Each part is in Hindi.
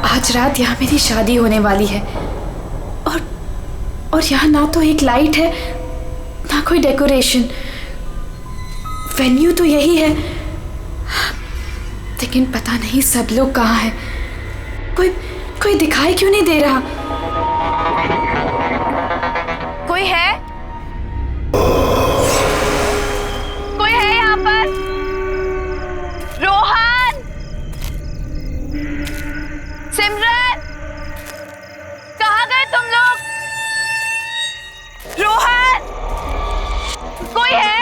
आज रात यहाँ मेरी शादी होने वाली है और यहाँ ना तो एक लाइट है ना कोई डेकोरेशन। वेन्यू तो यही है, लेकिन पता नहीं सब लोग कहाँ हैं। कोई दिखाई क्यों नहीं दे रहा? कोई है? कोई है यहाँ पर? रोहन, सिमरन, कहाँ गए तुम लोग? रोहन, कोई है?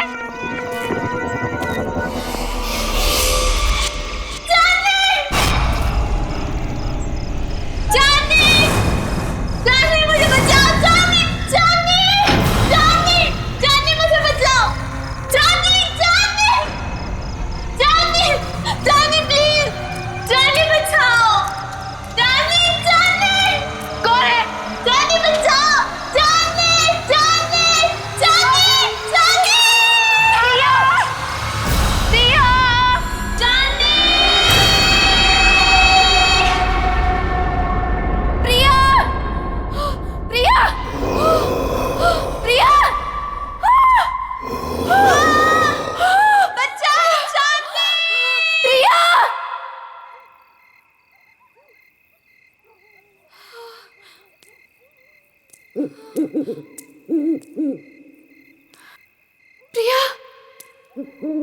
प्रिया,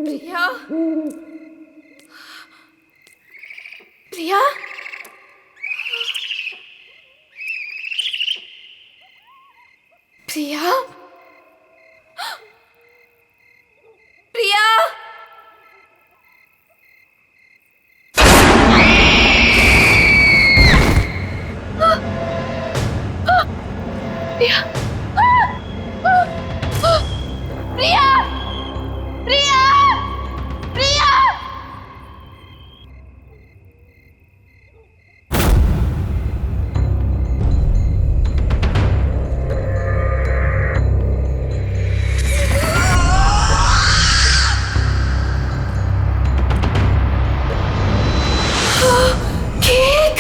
प्रिया, प्रिया, प्रिया, प्रिया, प्रिया, प्रिया, प्रिया, प्रिया, केक,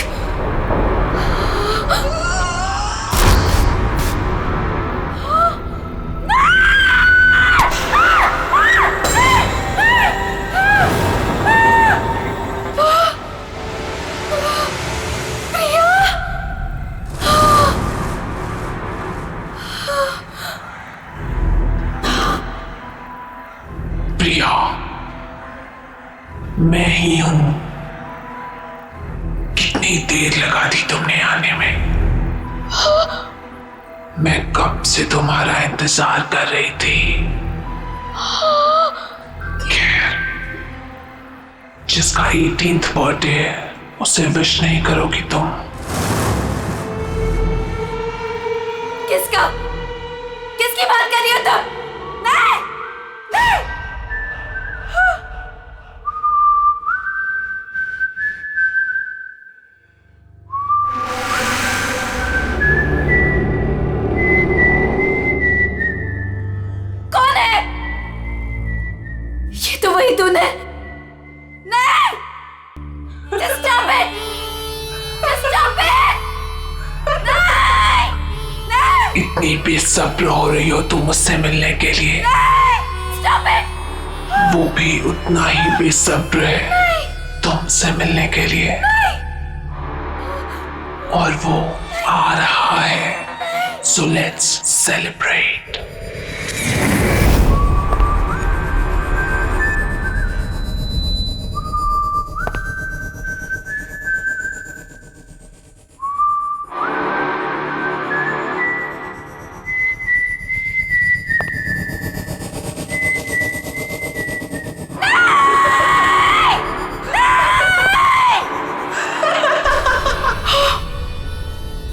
प्रिया, मैं ही हूं। कितनी देर लगा दी तुमने आने में? मैं कब से तुम्हारा इंतजार कर रही थी। खैर, जिसका 18th बर्थडे है उसे विश नहीं करोगी तुम? किसका? किसकी बात कर रही हो तुम? नहीं, नहीं। कौन है? ये तो वही तूने। नहीं, just stop it, just stop it, नहीं, नहीं, इतनी बेसब्र हो रही हो तुम मुझसे मिलने के लिए? नहीं, stop it, वो भी उतना ही बेसब्र है तुमसे मिलने के लिए। और वो आ रहा है, so let's celebrate.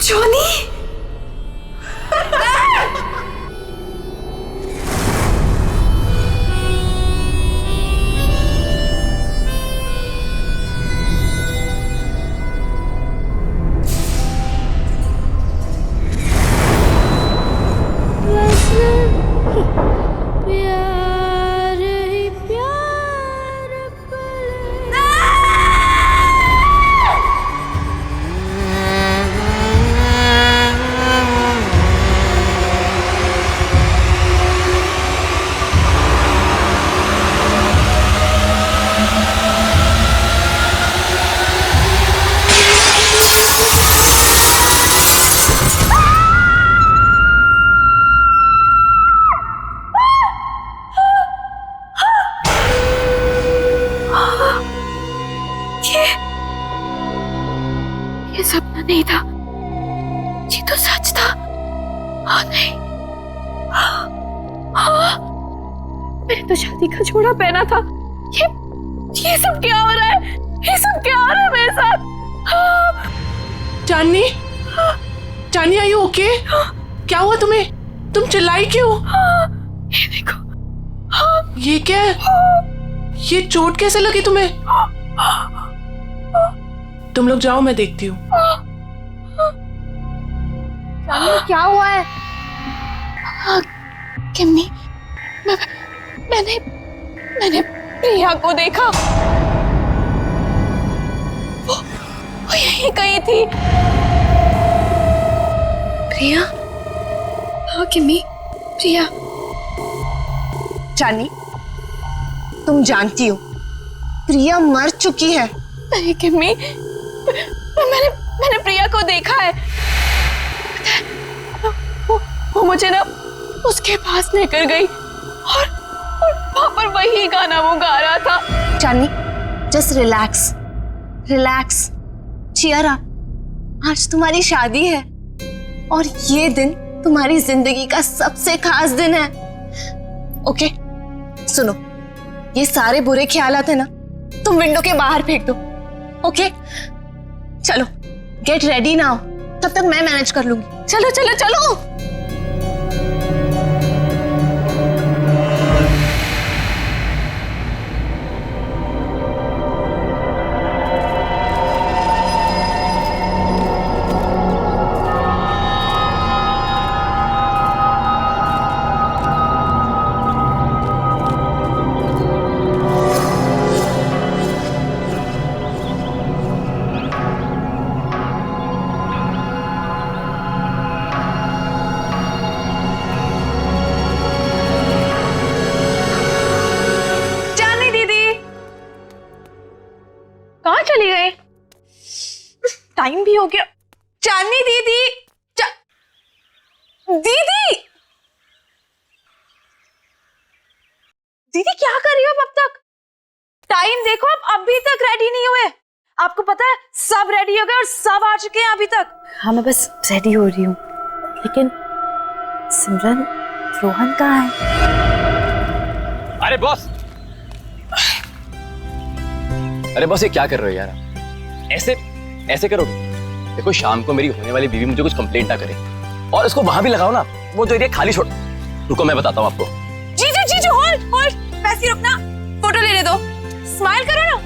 जोनी, ये सपना नहीं था, ये तो सच था। हाँ नहीं, हाँ, मैंने तो शादी का जोड़ा पहना था। ये सब क्या हो रहा है? ये सब क्या हो रहा है मेरे साथ? चांदनी, चांदनी आर यू ओके? क्या हुआ तुम्हें? तुम चिल्लाई क्यों? ये देखो, ये क्या है? ये चोट कैसे लगी तुम्हें? तुम लोग जाओ, मैं देखती हूँ। क्या हुआ है? किम्मी, मैंने प्रिया को देखा। वो यहीं कहीं थी। प्रिया? हाँ किम्मी, प्रिया। चांदनी, तुम जानती हो प्रिया मर चुकी है। नहीं किम्मी, मैंने प्रिया को देखा है। वो मुझे ना उसके पास लेकर गई और वहां पर वही गाना वो गा रहा था। Chandni, just relax, relax, cheer up. आज तुम्हारी शादी है और ये दिन तुम्हारी जिंदगी का सबसे खास दिन है। ओके, सुनो, ये सारे बुरे ख्यालात है ना, तुम विंडो के बाहर फेंक दो। ओके, चलो गेट रेडी नाउ, तब तक मैं मैनेज कर लूंगी। चलो चलो चलो। चली गई? टाइम भी हो गया। चांदनी दीदी, दीदी, दीदी क्या कर रही हो अब तक? टाइम देखो, आप अभी तक रेडी नहीं हुए। आपको पता है सब रेडी हो गए और सब आ चुके हैं अभी तक। हाँ, मैं बस रेडी हो रही हूँ, लेकिन सिमरन, रोहन कहाँ है? अरे बॉस, अरे बॉस, ये क्या कर रहे हो यार? ऐसे करोगे? देखो, शाम को मेरी होने वाली बीवी मुझे कुछ कंप्लेंट ना करे, और इसको वहां भी लगाओ ना, वो जो एरिया खाली छोड़। रुको, मैं बताता हूँ आपको। जीजू, होल्ड, वैसे रुकना, फोटो लेने दो, स्माइल करो ना।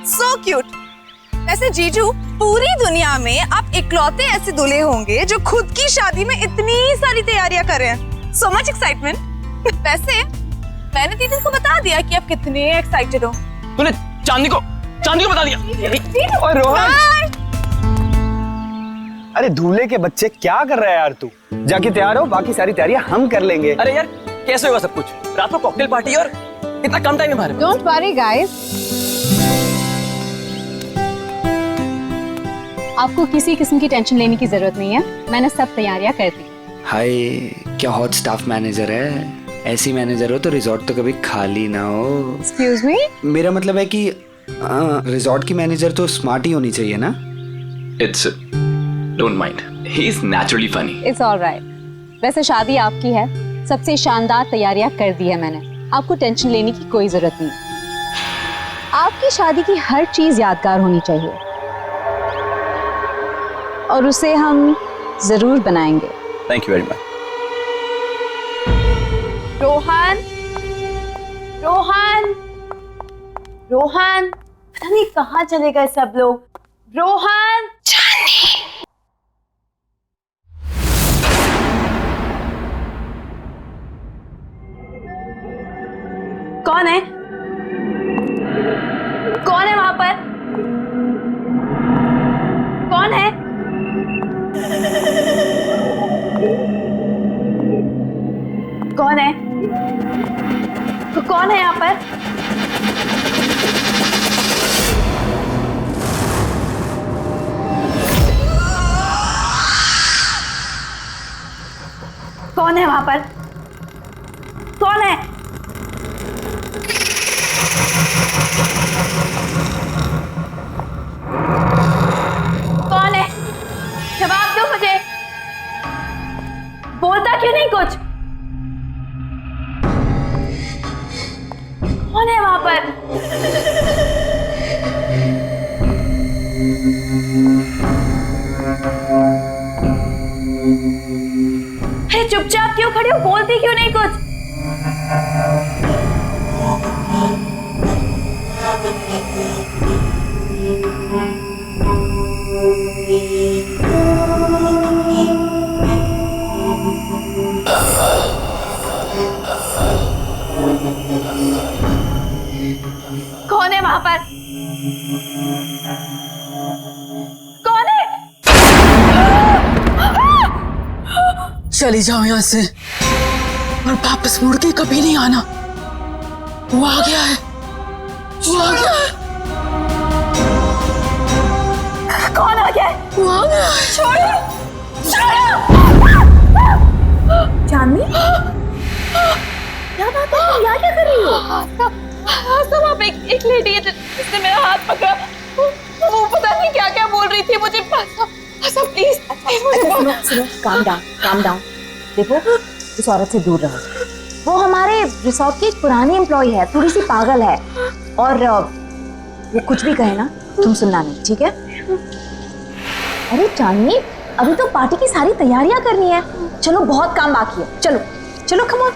So cute. वैसे जीजू, पूरी दुनिया में आप इकलौते ऐसे दूल्हे होंगे जो खुद की शादी में इतनी सारी तैयारियां कर रहे हैं। So much excitement. वैसे मैंने दीदी को बता दिया कि आप कितने एक्साइटेड हो। तूने चांदनी को बता दिया? और रोहन, अरे दूल्हे के बच्चे, क्या कर रहा है यार तू? जाके तैयार हो, बाकी सारी तैयारियां हम कर लेंगे। अरे यार, कैसे होगा सब कुछ? रात को कॉकटेल पार्टी और इतना कम टाइम है हमारे पास। डोंट वरी गाइस, आपको किसी किस्म की टेंशन लेने की जरूरत नहीं है, मैंने सब तैयारियां कर दी। हाय, क्या हॉट स्टाफ मैनेजर है? ऐसी मैनेजर हो तो रिजॉर्ट तो कभी खाली ना हो। एक्सक्यूज मी, मेरा मतलब है कि रिजॉर्ट की मैनेजर तो स्मार्ट ही होनी चाहिए ना। It's don't mind, he is naturally funny. It's alright. वैसे शादी आपकी है, सबसे शानदार तैयारियां कर दी है मैंने, आपको टेंशन लेने की कोई जरूरत नहीं। आपकी शादी की हर चीज यादगार होनी चाहिए और उसे हम जरूर बनाएंगे। Thank you very much. Rohan, पता नहीं कहाँ चले गए सब लोग। रोहन, कौन है? कौन है वहां पर? कौन है? कौन है? तो कौन है यहाँ पर? कौन है वहां पर? कौन है? बोलती क्यों नहीं कुछ? कौन है वहां पर? कौन है? चली जाओ यहाँ से और वापस मुड़ के कभी नहीं आना। वो आ गया है, वो आ गया है, कौन आ गया है? वो आ गया है। छोड़ो! चांदनी, क्या बात है? तुम यहाँ क्या कर रही हो? सब आप एक लेडी है जिसने मेरा हाथ पकड़ा। वो पता नहीं क्या क्या बोल रही थी मुझे। सब प्लीज सुनो, काम डाउन। देखो, इस औरत से दूर रहो। वो हमारे रिसोर्ट की एक पुरानी एम्प्लॉय है, थोड़ी सी पागल है, और वो कुछ भी कहे ना तुम सुनना नहीं, ठीक है? अरे चांदनी, अभी तो पार्टी की सारी तैयारियां करनी है। चलो, बहुत काम बाकी है। चलो चलो, कम ऑन।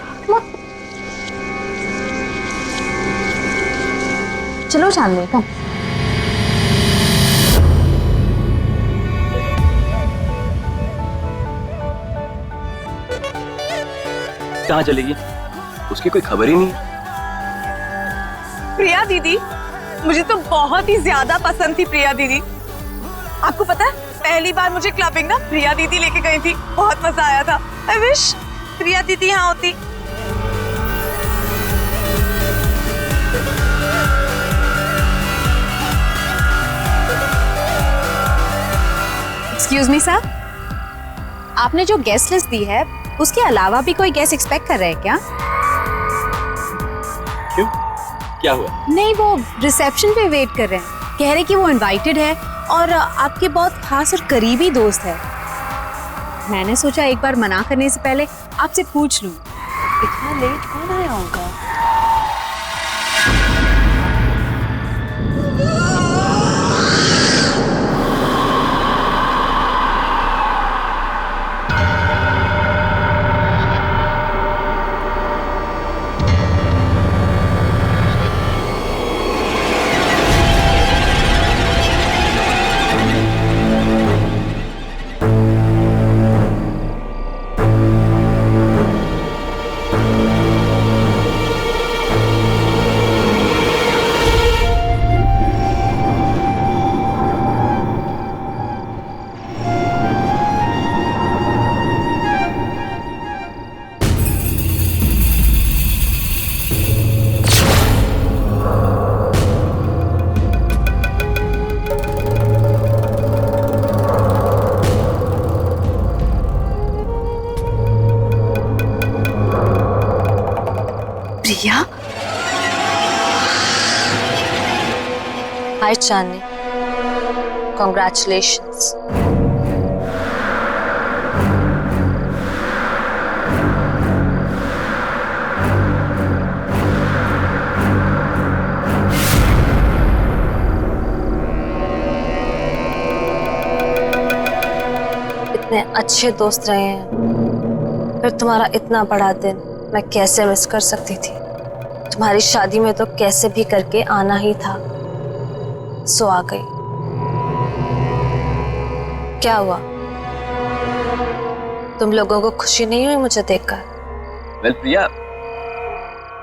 चलो चांदनी, कम। कहाँ चलेगी? उसकी कोई खबर ही नहीं। प्रिया दीदी, मुझे तो बहुत ही ज्यादा पसंद थी प्रिया दीदी। आपको पता है, पहली बार मुझे क्लबिंग ना प्रिया दीदी लेके गई थी, बहुत मजा आया था। आई विश प्रिया दीदी यहाँ होती। एक्सक्यूज मी सर, आपने जो गेस्ट लिस्ट दी है उसके अलावा भी कोई गेस्ट एक्सपेक्ट कर रहे हैं क्या? क्यों, क्या हुआ? नहीं, वो रिसेप्शन पे वेट कर रहे हैं। कह रहे कि वो इनवाइटेड है और आपके बहुत खास और करीबी दोस्त है। मैंने सोचा एक बार मना करने से पहले आपसे पूछ लूं, इतना लेट कौन आया होगा? प्रिया, हाय चांदनी, कॉन्ग्रेचुलेशंस। इतने अच्छे दोस्त रहे हैं, फिर तुम्हारा इतना बड़ा दिन मैं कैसे मिस कर सकती थी? तुम्हारी शादी में तो कैसे भी करके आना ही था, सो आ गई। क्या हुआ, तुम लोगों को खुशी नहीं हुई मुझे देखकर? वेल प्रिया,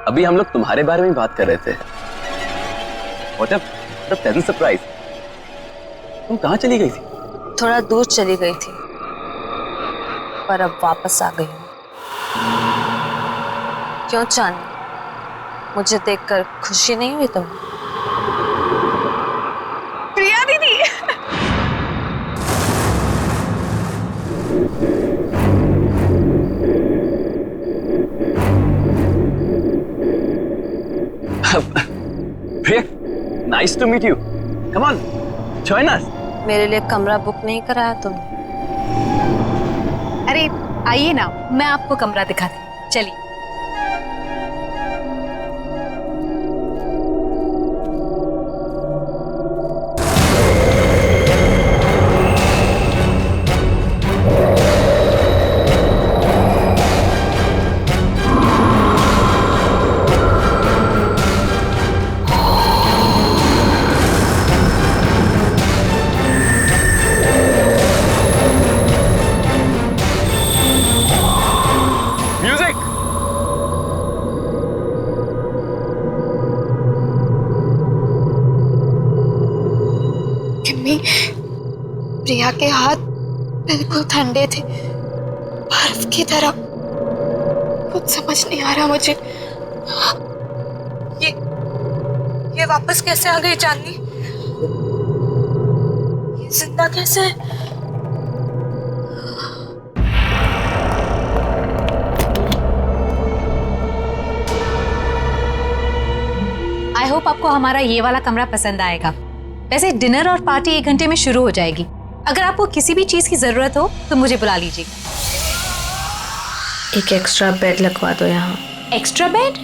अभी हम लोग तुम्हारे बारे में बात कर रहे थे। What a pleasant surprise। तुम कहाँ चली गई थी? थोड़ा दूर चली गई थी, पर अब वापस आ गई हूँ। क्यों चांदनी, मुझे देखकर खुशी नहीं हुई तुम्हें? प्रिया दीदी। Priya, nice to meet you. Come on, join us. मेरे लिए कमरा बुक नहीं कराया तुमने? अरे आइए ना, मैं आपको कमरा दिखाती हूँ, चलिए। किम्मी, प्रिया के हाथ बिल्कुल ठंडे थे, बर्फ की तरह। कुछ समझ नहीं आ रहा मुझे। ये वापस कैसे आ गई चांदनी? ये जिंदा कैसे है? आई होप आपको हमारा ये वाला कमरा पसंद आएगा। वैसे डिनर और पार्टी 1 घंटे में शुरू हो जाएगी। अगर आपको किसी भी चीज की जरूरत हो तो मुझे बुला लीजिएगा। एक एक्स्ट्रा बेड लगवा दो यहाँ। Extra bed?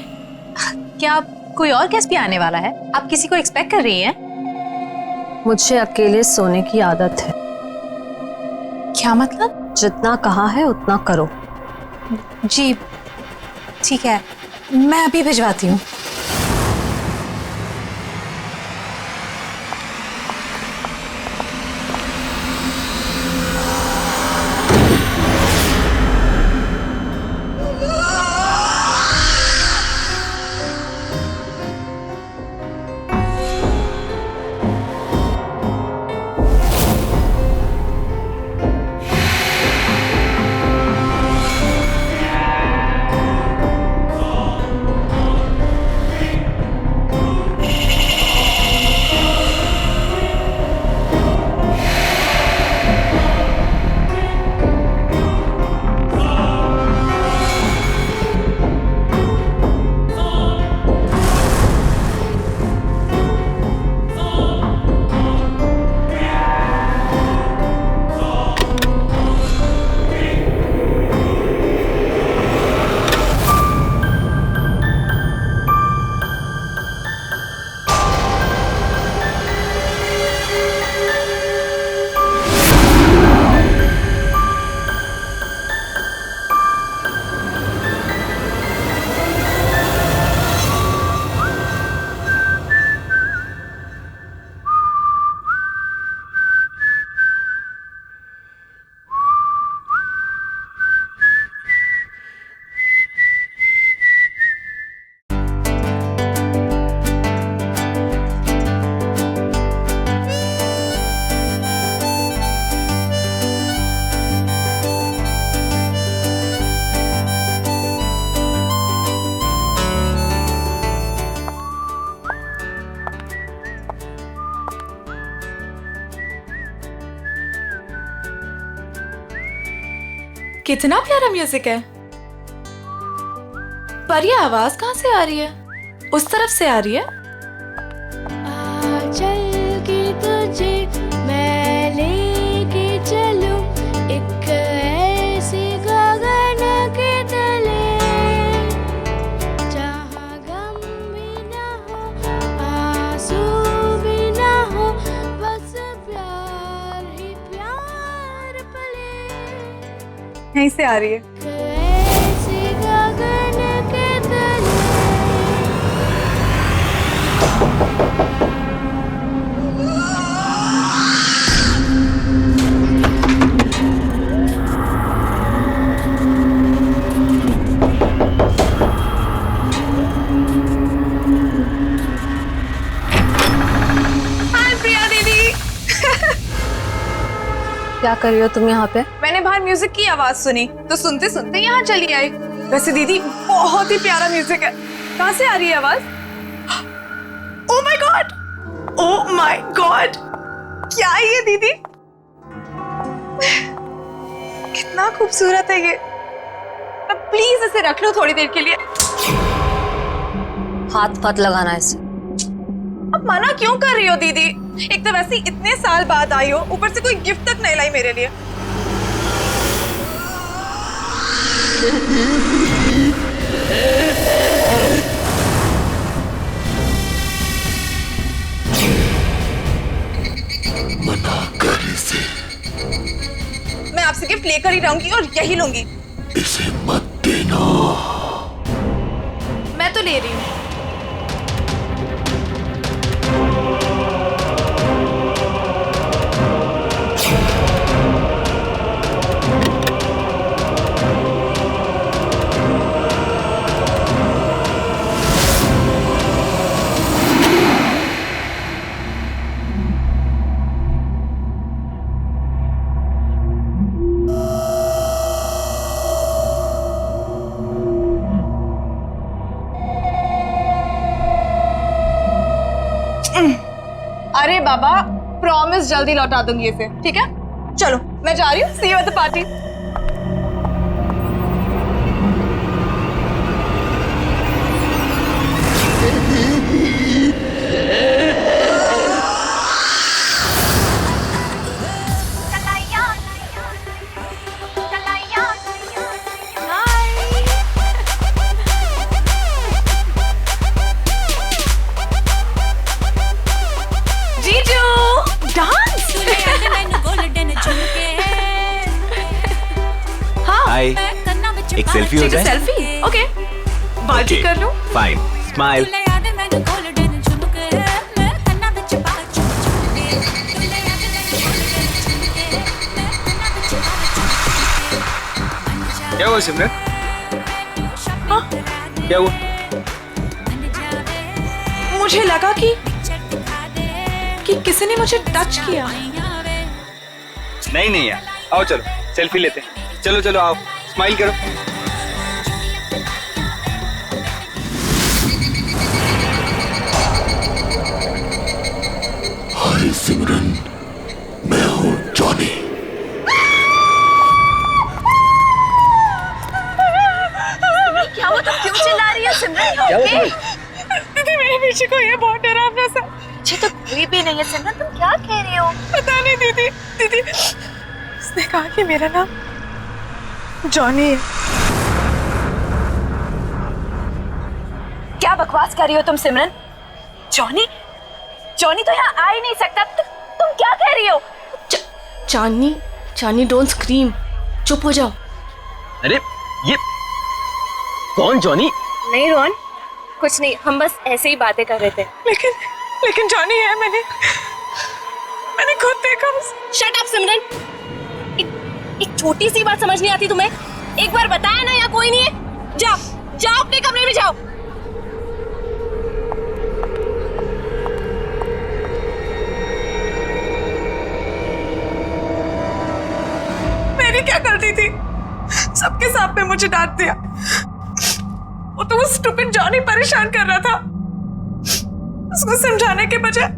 क्या कोई और गेस्ट भी आने वाला है? आप किसी को एक्सपेक्ट कर रही हैं? मुझे अकेले सोने की आदत है। क्या मतलब? जितना कहा है उतना करो। जी ठीक है, मैं अभी भिजवाती हूँ। कितना प्यारा म्यूजिक है। पर ये आवाज कहाँ से आ रही है? उस तरफ से आ रही है। चल के तुझे मैं लेके चलूं एक ऐसी गगन के तले, जहाँ गम भी ना हो आंसू भी ना हो, बस प्यार ही प्यार पले। यहीं से आ रही है। ऐसी गगन के तले। हाय प्रिया दीदी। क्या कर रही हो तुम यहाँ पे? मैंने बाहर म्यूजिक की आवाज सुनी तो सुनते सुनते यहाँ चली आई। वैसे दीदी बहुत ही प्यारा म्यूजिक है। कहाँ से आ रही है आवाज? Oh my God, oh my God, क्या है ये दीदी? कितना खूबसूरत है ये। अब प्लीज इसे रख लो थोड़ी देर के लिए। हाथ मत लगाना ऐसे। अब मना क्यों कर रही हो दीदी? एक तो वैसे ही इतने साल बाद आई हो, ऊपर से कोई गिफ्ट तक नहीं लाई मेरे लिए। मना कर इसे, मैं आपसे गिफ्ट लेकर ही रहूंगी और यही लूंगी। इसे मत देना। मैं तो ले रही हूँ। अरे बाबा प्रॉमिस जल्दी लौटा दूंगी इसे, ठीक है? चलो मैं जा रही हूँ, सी यू एट द पार्टी। हाय, एक सेल्फी हो जाए? सेल्फी? ओके, बाजी कर लूं? Fine, smile. क्या हुआ सिमरन? क्या हुआ? मुझे लगा कि किसी ने मुझे टच किया। नहीं यार, आओ चलो सेल्फी लेते हैं। चलो चलो आओ, स्माइल करो। हाय सिमरन, मैं हूँ जॉनी। क्या हुआ, तुम क्यों चिल्ला रही हो सिमरन? ओके दीदी मेरे पीछे कोई है, बहुत डरावना सा। मुझे तो कोई भी नहीं है सिमरन, तुम क्या कह रही हो? पता नहीं दीदी उसने कहा कि मेरा नाम जॉनी है। क्या बकवास कर रही हो तुम सिमरन? जॉनी तो यहाँ आ ही नहीं सकता। तुम क्या कह रही हो? चांदनी डोंट स्क्रीम, चुप हो जाओ। अरे ये कौन जॉनी? नहीं रोहन, कुछ नहीं, हम बस ऐसे ही बातें कर रहे थे। लेकिन जॉनी है, मैंने खुद देखा। शट अप सिमरन, एक छोटी सी बात समझ नहीं आती तुम्हें? एक बार बताया ना यहाँ कोई नहीं है। जाओ अपने कमरे में जाओ। मेरी क्या गलती थी? सबके सामने मुझे डांट दिया। वो तो वो स्टूपिड जॉनी परेशान कर रहा था। उसको समझाने के बजाय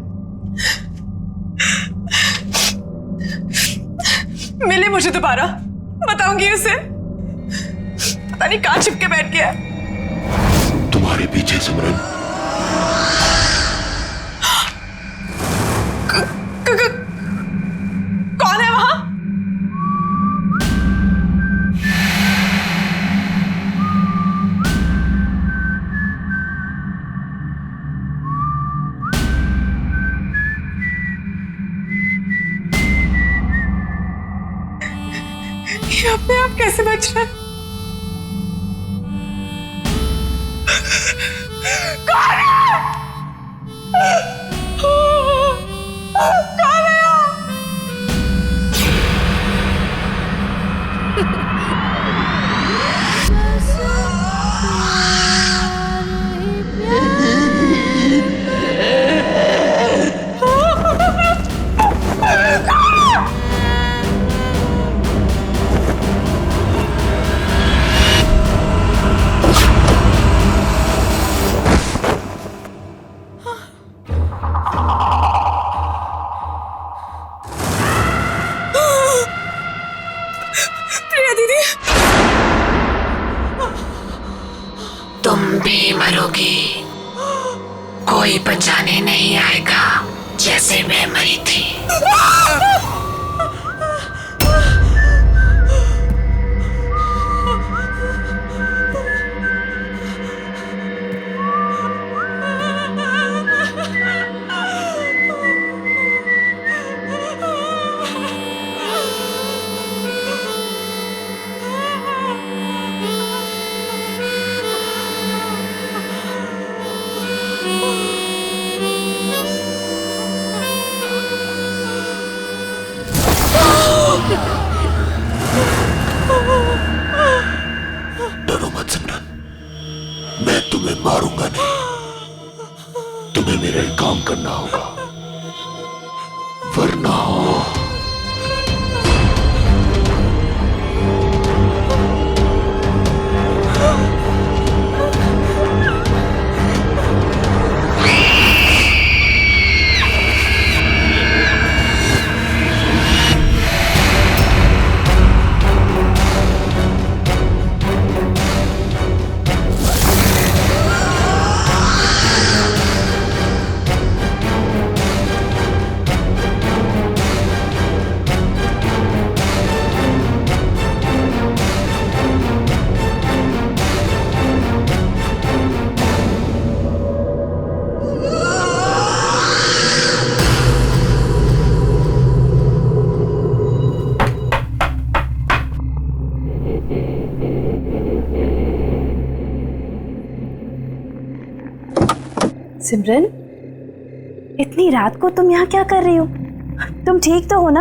मिले मुझे दोबारा, बताऊंगी उसे। पता नहीं कहाँ छिपके बैठ गया। तुम्हारे पीछे सिमरन। कौन है वहां? ये अपने आप कैसे बच रहा है? कौन है? कौन है? प्रिया दीदी, तुम भी मरोगी, कोई बचाने नहीं आएगा, जैसे मैं मरी थी। डरो मत सिमरन, मैं तुम्हें मारूंगा नहीं। तुम्हें मेरा एक काम करना होगा, वरना सिमरन, इतनी रात को तुम यहाँ क्या कर रही हो? तुम ठीक तो हो ना?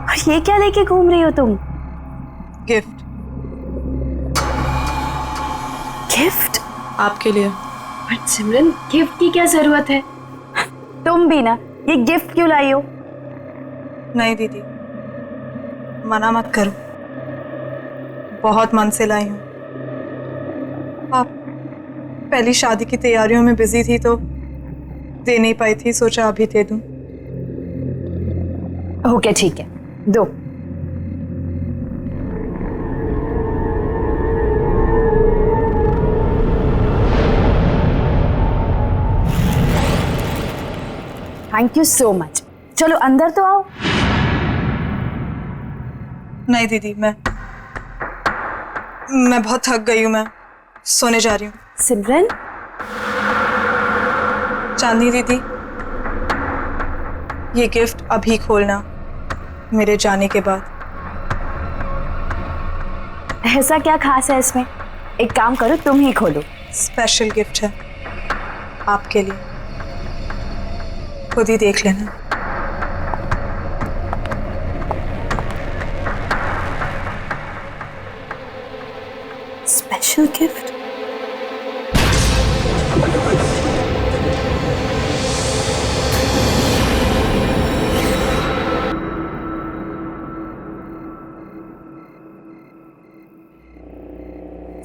और ये क्या लेके घूम रही हो तुम? गिफ्ट। गिफ्ट? आपके लिए। बट सिमरन, गिफ्ट की क्या जरूरत है? तुम भी ना, ये गिफ्ट क्यों लाई हो? नहीं दीदी, मना मत करो, बहुत मन से लाई हूँ। आप पहली शादी की तैयारियों में बिजी थी तो दे नहीं पाई थी, सोचा अभी दे दूं। ओके ठीक है, दो। Thank you so much. चलो अंदर तो आओ। नहीं दीदी, मैं बहुत थक गई हूँ, मैं सोने जा रही हूँ। सिमरन, चांदनी दीदी, ये गिफ्ट अभी खोलना, मेरे जाने के बाद। ऐसा क्या खास है इसमें? एक काम करो, तुम ही खोलो। स्पेशल गिफ्ट है आपके लिए, खुद ही देख लेना। Special gift?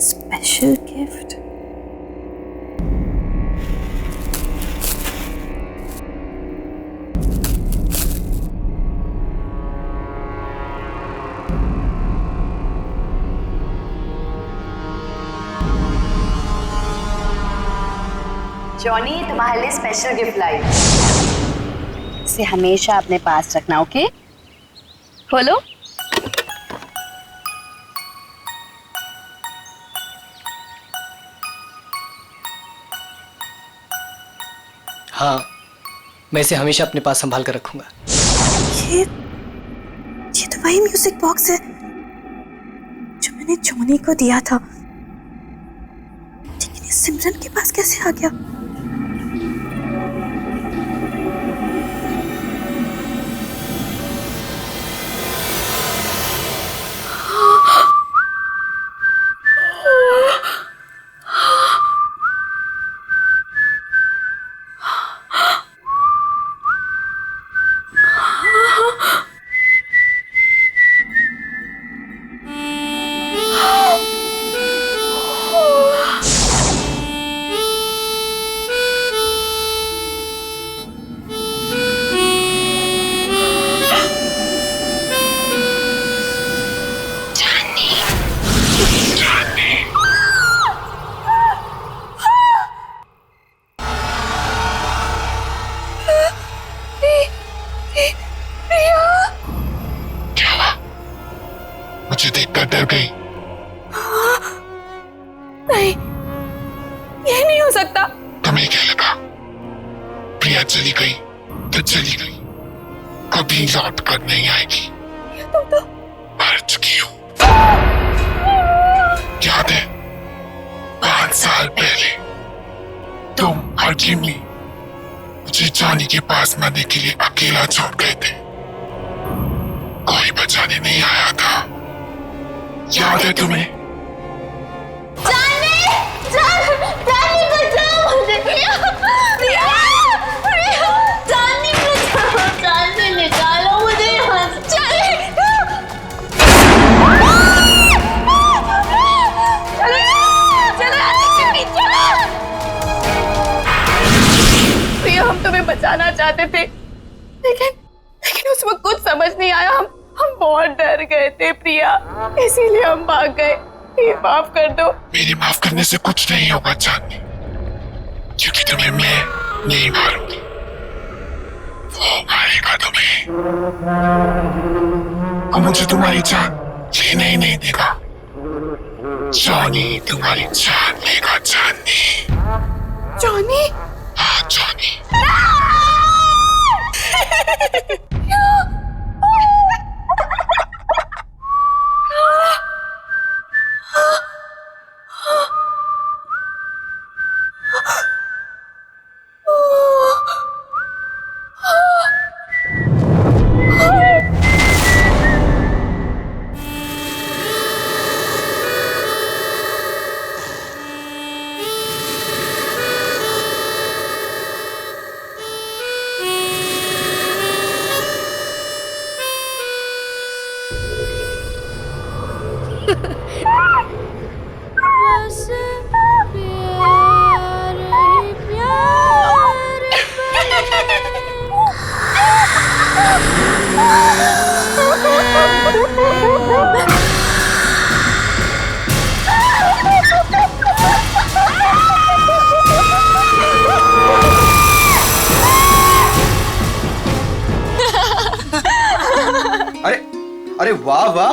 Special gift? Johnny, तुम्हारे लिए स्पेशल गिफ्ट लाई। इसे हमेशा अपने पास रखना, ओके? खोलो। हाँ, मैं इसे हमेशा अपने पास संभाल कर रखूंगा। ये तो वही म्यूजिक बॉक्स है जो मैंने जॉनी को दिया था, लेकिन ये सिमरन के पास कैसे आ गया? मुझे देखकर डर गई। नहीं, ये नहीं हो सकता। तुम्हें क्या लगा प्रिया चली गई तो चली गई, कभी लौट कर नहीं आएगी। तुम तो मर चुकी हो। याद है 5 साल पहले तुम और जिमी मुझे जॉनी के पास मरने के लिए अकेला छोड़ गए थे, कोई बचाने नहीं आया था। याद है तुम्हें? निकालो मुझे यहाँ प्रिया, हम तुम्हें बचाना चाहते थे, लेकिन उस वक्त कुछ समझ नहीं आया। हम बहुत डर गए थे प्रिया, इसीलिए हम भाग गए। ये माफ कर दो। मेरे माफ करने से कुछ नहीं होगा चांदनी, क्योंकि तुम्हें मैं नहीं मारूंगी, वो मारेगा तुम्हें। और मुझे तुम्हारी जान लेने ही नहीं देगा। जॉनी तुम्हारी जान लेगा चांदनी। जॉनी? हाँ जॉनी। अरे वाह वाह,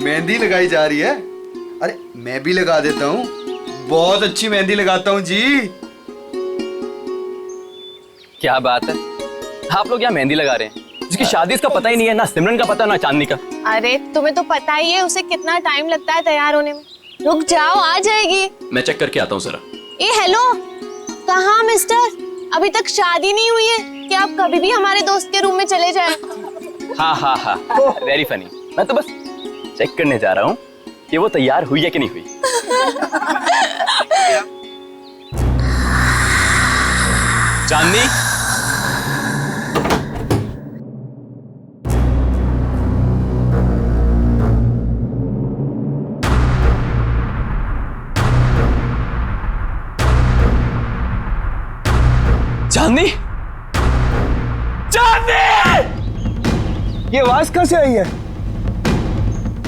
मेहंदी लगाई जा रही है। अरे मैं भी लगा देता हूँ, बहुत अच्छी मेहंदी लगाता हूँ जी। क्या बात है, आप लोग यहाँ मेहंदी लगा रहे हैं? जिसकी शादी इसका पता ही नहीं है, ना सिमरन का पता ना चांदनी का। अरे तुम्हें तो पता ही है उसे कितना टाइम लगता है तैयार होने में। रुक जाओ, आ जाएगी। मैं चेक करके आता हूँ जरा। ए हेलो, कहाँ मिस्टर? अभी तक शादी नहीं हुई है कि आप कभी भी हमारे दोस्त के रूम में चले जाएं? हाँ हाँ हाँ, वेरी फनी। मैं तो बस चेक करने जा रहा हूँ कि वो तैयार हुई है कि नहीं हुई। चांदनी, चांदनी, चांदनी! ये आवाज कहाँ से आई है?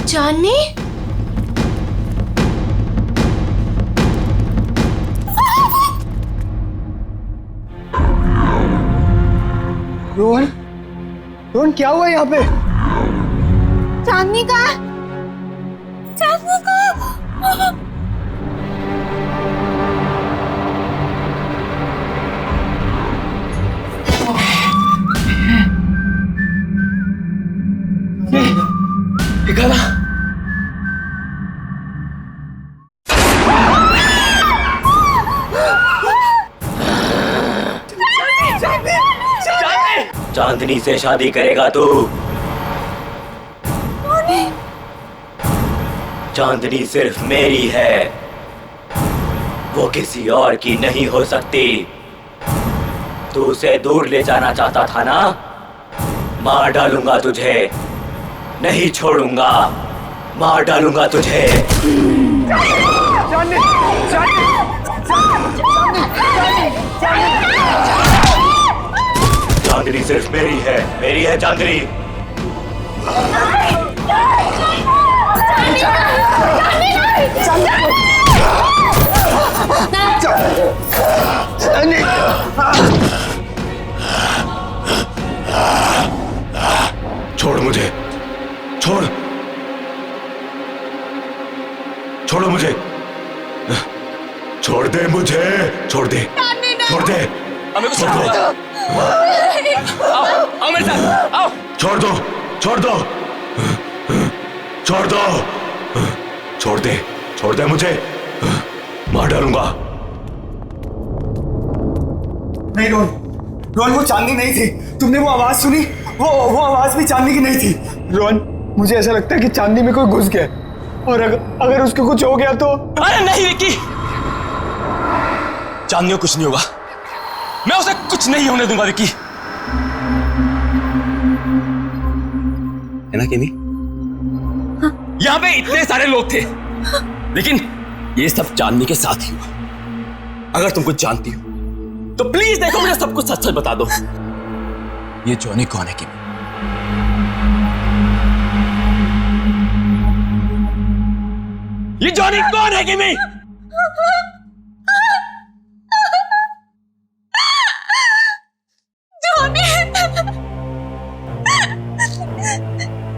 चांदनी? रोहन, रोहन क्या हुआ यहाँ पे? चांदनी का? चांदनी का? गला। चांदनी से शादी करेगा तू? चांदनी सिर्फ मेरी है, वो किसी और की नहीं हो सकती। तू उसे दूर ले जाना चाहता था ना? मार डालूंगा तुझे, नहीं छोड़ूंगा, मार डालूंगा तुझे। चांदनी सिर्फ मेरी है चांदनी। छोड़ मुझे, छोड़, छोड़ो मुझे, छोड़ दे मुझे, छोड़ दे, छोड़ दे, छोड़ दो, आओ मेरे साथ, आओ। छोड़ दो, छोड़ दो, छोड़ दो, छोड़ दे मुझे, मार डालूंगा। नहीं रोहन, रोहन वो चांदनी नहीं थी। तुमने वो आवाज सुनी? वो आवाज भी चांदनी की नहीं थी। रोहन, मुझे ऐसा लगता है कि चांदनी में कोई घुस गया, और अगर उसको कुछ हो गया तो। अरे नहीं विक्की, चांदनी को कुछ नहीं होगा, मैं उसे कुछ नहीं होने दूंगा विक्की। है ना किमी? हाँ। यहाँ पे इतने सारे लोग थे, लेकिन ये सब चांदनी के साथ ही हुआ। अगर तुम कुछ जानती हो तो प्लीज देखो, मुझे सब कुछ सच सच बता दो। ये जॉनी कौन है किमी? ये जॉनी कौन है किमी?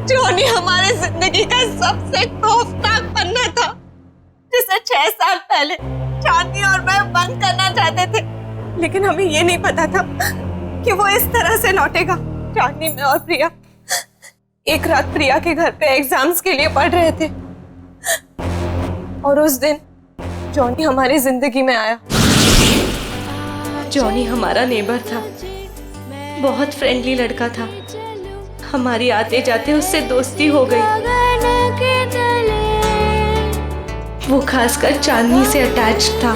जॉनी हमारे जिंदगी का सबसे खौफनाक पन्ना था, जिसे 6 साल पहले चांदनी और मैं बंद करना चाहते थे, लेकिन हमें ये नहीं पता था कि वो इस तरह से लौटेगा। चांदनी, मैं और प्रिया एक रात प्रिया के घर पे एग्जाम्स के लिए पढ़ रहे थे, और उस दिन जॉनी हमारी जिंदगी में आया। जॉनी हमारा नेबर था, बहुत फ्रेंडली लड़का था। हमारी आते जाते उससे दोस्ती हो गई। वो खासकर चांदनी से अटैच था।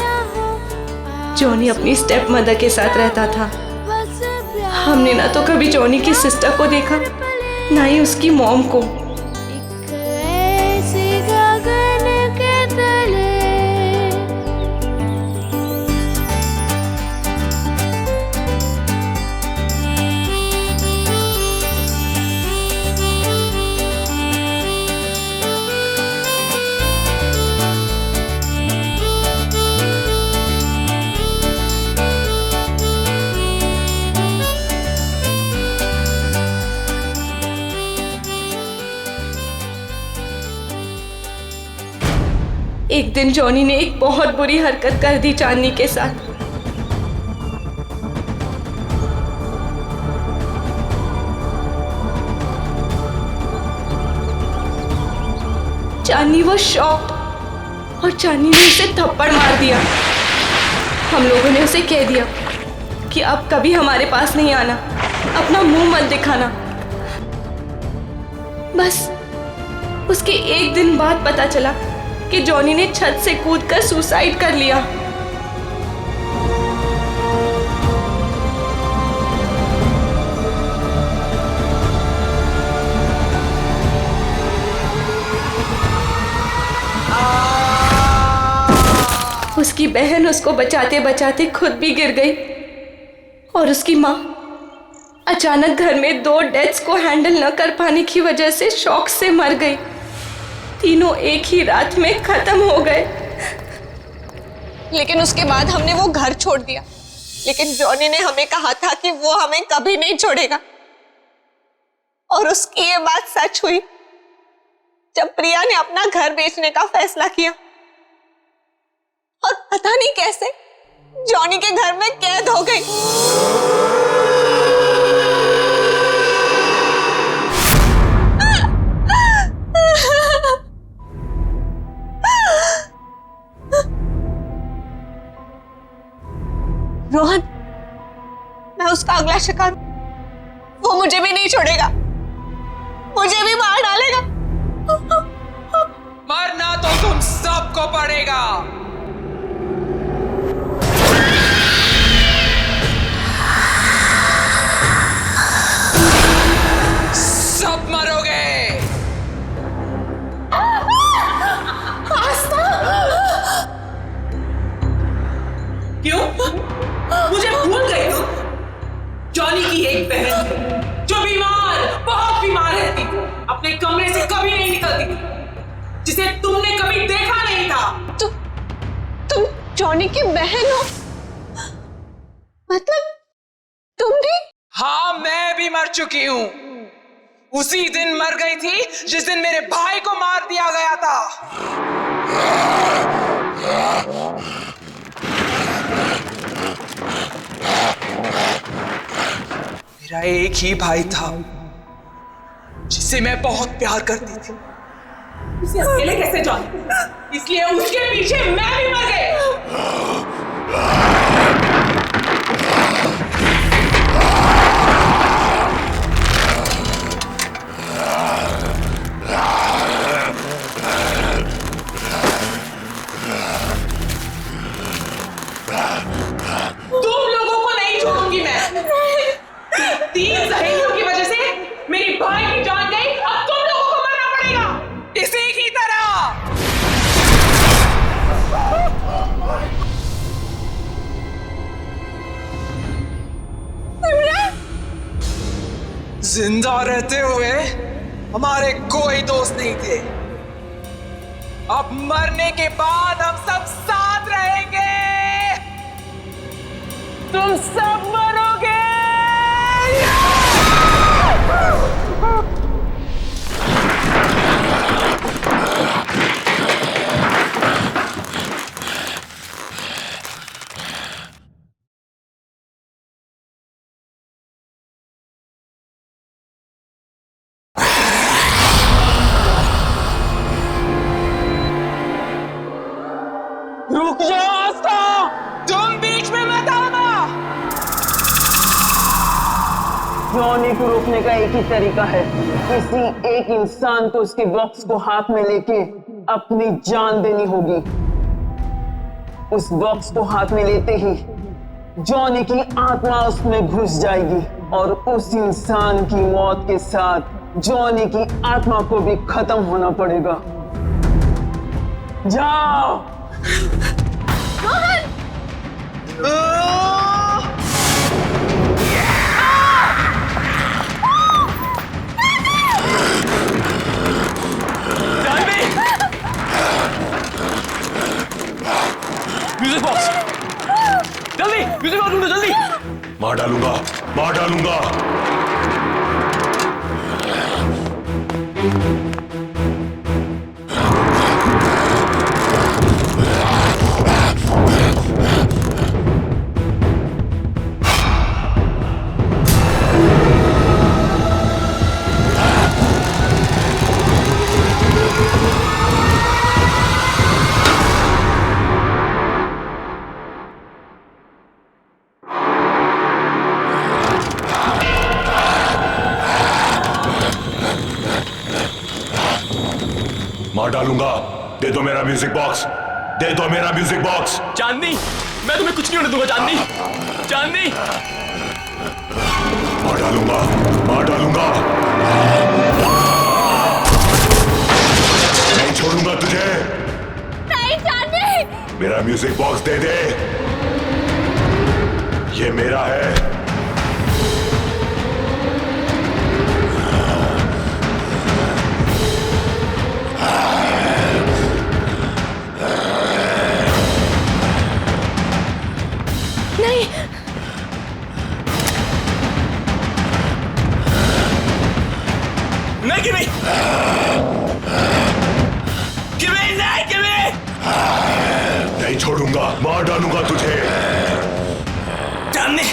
जॉनी अपनी स्टेप मदर के साथ रहता था। हमने ना तो कभी जॉनी की सिस्टर को देखा, ना ही उसकी मॉम को। एक दिन जॉनी ने एक बहुत बुरी हरकत कर दी चांदनी के साथ। चांदनी वो शॉक्ड और चांदनी ने उसे थप्पड़ मार दिया। हम लोगों ने उसे कह दिया कि अब कभी हमारे पास नहीं आना, अपना मुंह मत दिखाना। बस उसके एक दिन बाद पता चला कि जॉनी ने छत से कूदकर सुसाइड कर लिया। उसकी बहन उसको बचाते बचाते खुद भी गिर गई और उसकी माँ अचानक घर में 2 डेथ्स को हैंडल न कर पाने की वजह से शॉक से मर गई। तीनों एक ही रात में खत्म हो गए। लेकिन उसके बाद हमने वो घर छोड़ दिया, लेकिन जॉनी ने हमें कहा था कि वो हमें कभी नहीं छोड़ेगा। और उसकी ये बात सच हुई जब प्रिया ने अपना घर बेचने का फैसला किया और पता नहीं कैसे जॉनी के घर में कैद हो गई। रोहन, मैं उसका अगला शिकार, वो मुझे भी नहीं छोड़ेगा, मुझे भी मार डालेगा। मरना तो तुम सबको पड़ेगा। सब मरोगे। क्यों? मुझे भूल गई तुम? जॉनी की एक बहन थी जो बीमार, बहुत बीमार रहती थी, अपने कमरे से कभी नहीं निकलती थी, जिसे तुमने कभी देखा नहीं था। तुम जॉनी की बहन हो? मतलब तुम भी? हाँ, मैं भी मर चुकी हूँ। उसी दिन मर गई थी जिस दिन मेरे भाई को मार दिया गया था। मेरा एक ही भाई था जिसे मैं बहुत प्यार करती थी। उसे अकेले कैसे जाऊं? इसलिए उसके पीछे मैं भी मर गई। तुम लोगों को नहीं छोड़ूंगी मैं। 3 सहेलियों की वजह से मेरी भाई की जान गई, अब तुम लोगों को मरना पड़ेगा इसी की तरह। जिंदा रहते हुए हमारे कोई दोस्त नहीं थे। अब मरने के बाद हम सब साथ रहेंगे। तुम सब मरोगे। रुक जाओ आस्था, तुम बीच में मत आना। जॉनी को रोकने का एक ही तरीका है, किसी एक इंसान को उसके बॉक्स को हाथ में लेके अपनी जान देनी होगी। उस बॉक्स को हाथ में लेते ही जॉनी की आत्मा उसमें घुस जाएगी और उस इंसान की मौत के साथ जॉनी की आत्मा को भी खत्म होना पड़ेगा। जाओ। म्यूजिक बॉक्स, जल्दी म्यूजिक बॉक्स ढूंढो, जल्दी। मार डालूंगा, मार डालूंगा। मार डालूंगा। दे दो मेरा म्यूजिक बॉक्स, दे दो मेरा म्यूजिक बॉक्स। चांदनी, मैं तुम्हें कुछ नहीं होने दूंगा चांदनी। चांदनी, मार डालूंगा, मार डालूंगा। नहीं छोड़ूंगा तुझे। नहीं चांदनी। मेरा म्यूजिक बॉक्स दे दे, ये मेरा है। नहीं, नहीं किमी, किमी नहीं, किमी नहीं छोड़ूंगा, मार डालूंगा तुझे। चांदनी,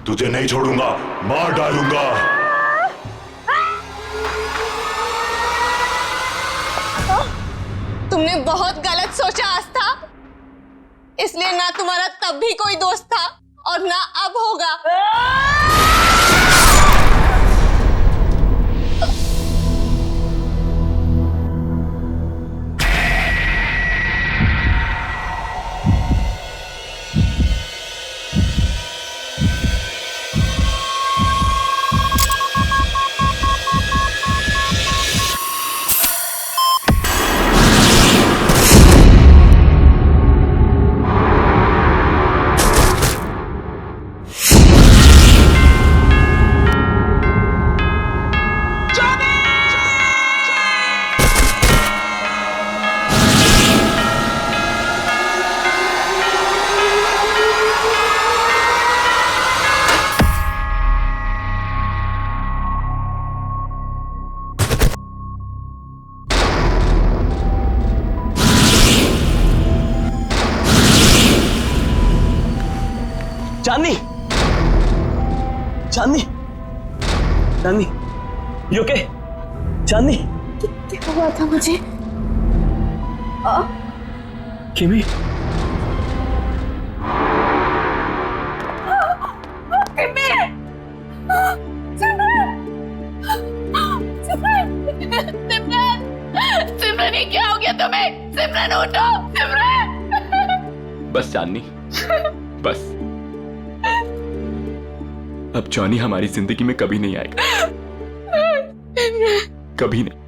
तुझे नहीं छोड़ूंगा, मार डालूंगा। तुमने बहुत गलत सोचा आस्था, इसलिए ना तुम्हारा तब भी कोई दोस्त था और ना अब होगा। चांदनी, चांदनी, चांदनी, यू ओके? चांदनी, क्या हुआ था मुझे? किमी, सिमरन, ये क्या हो गया तुम्हें? सिमरन उठो, सिमरन। बस चांदनी, बस। अब जॉनी हमारी जिंदगी में कभी नहीं आएगा, कभी नहीं।